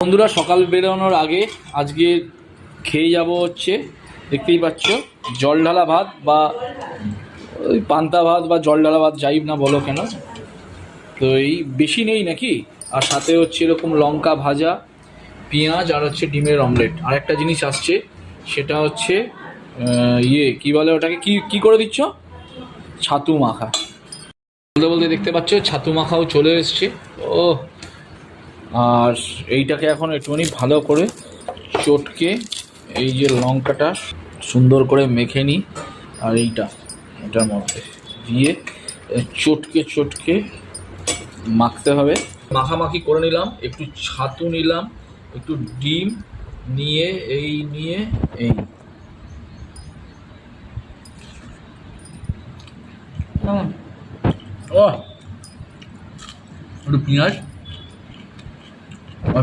বন্ধুরা, সকাল বেরোনোর আগে আজকে খেয়ে যাব হচ্ছে, দেখতেই পাচ্ছ, জল ঢালা ভাত বা ওই পান্তা ভাত বা জল ঢালা ভাত যাই না বলো কেন। তো এই বেশি নেই নাকি, আর সাথে হচ্ছে এরকম লঙ্কা ভাজা, পেঁয়াজ, আর হচ্ছে ডিমের অমলেট। আর একটা জিনিস আসছে, সেটা হচ্ছে কি বলে ওটাকে, কি কি করে দিচ্ছ, ছাতু মাখা। বলতে বলতে দেখতে পাচ্ছ ছাতু মাখাও চলে এসছে। ও, আর এইটাকে এখন একটুখানি ভালো করে চটকে, এই যে লঙ্কাটা সুন্দর করে মেখে নিই, আর এটার মধ্যে দিয়ে চটকে চটকে মাখতে হবে। মাখামাখি করে নিলাম, একটু ছাতু নিলাম, একটু ডিম নিয়ে এই একটু পেঁয়াজ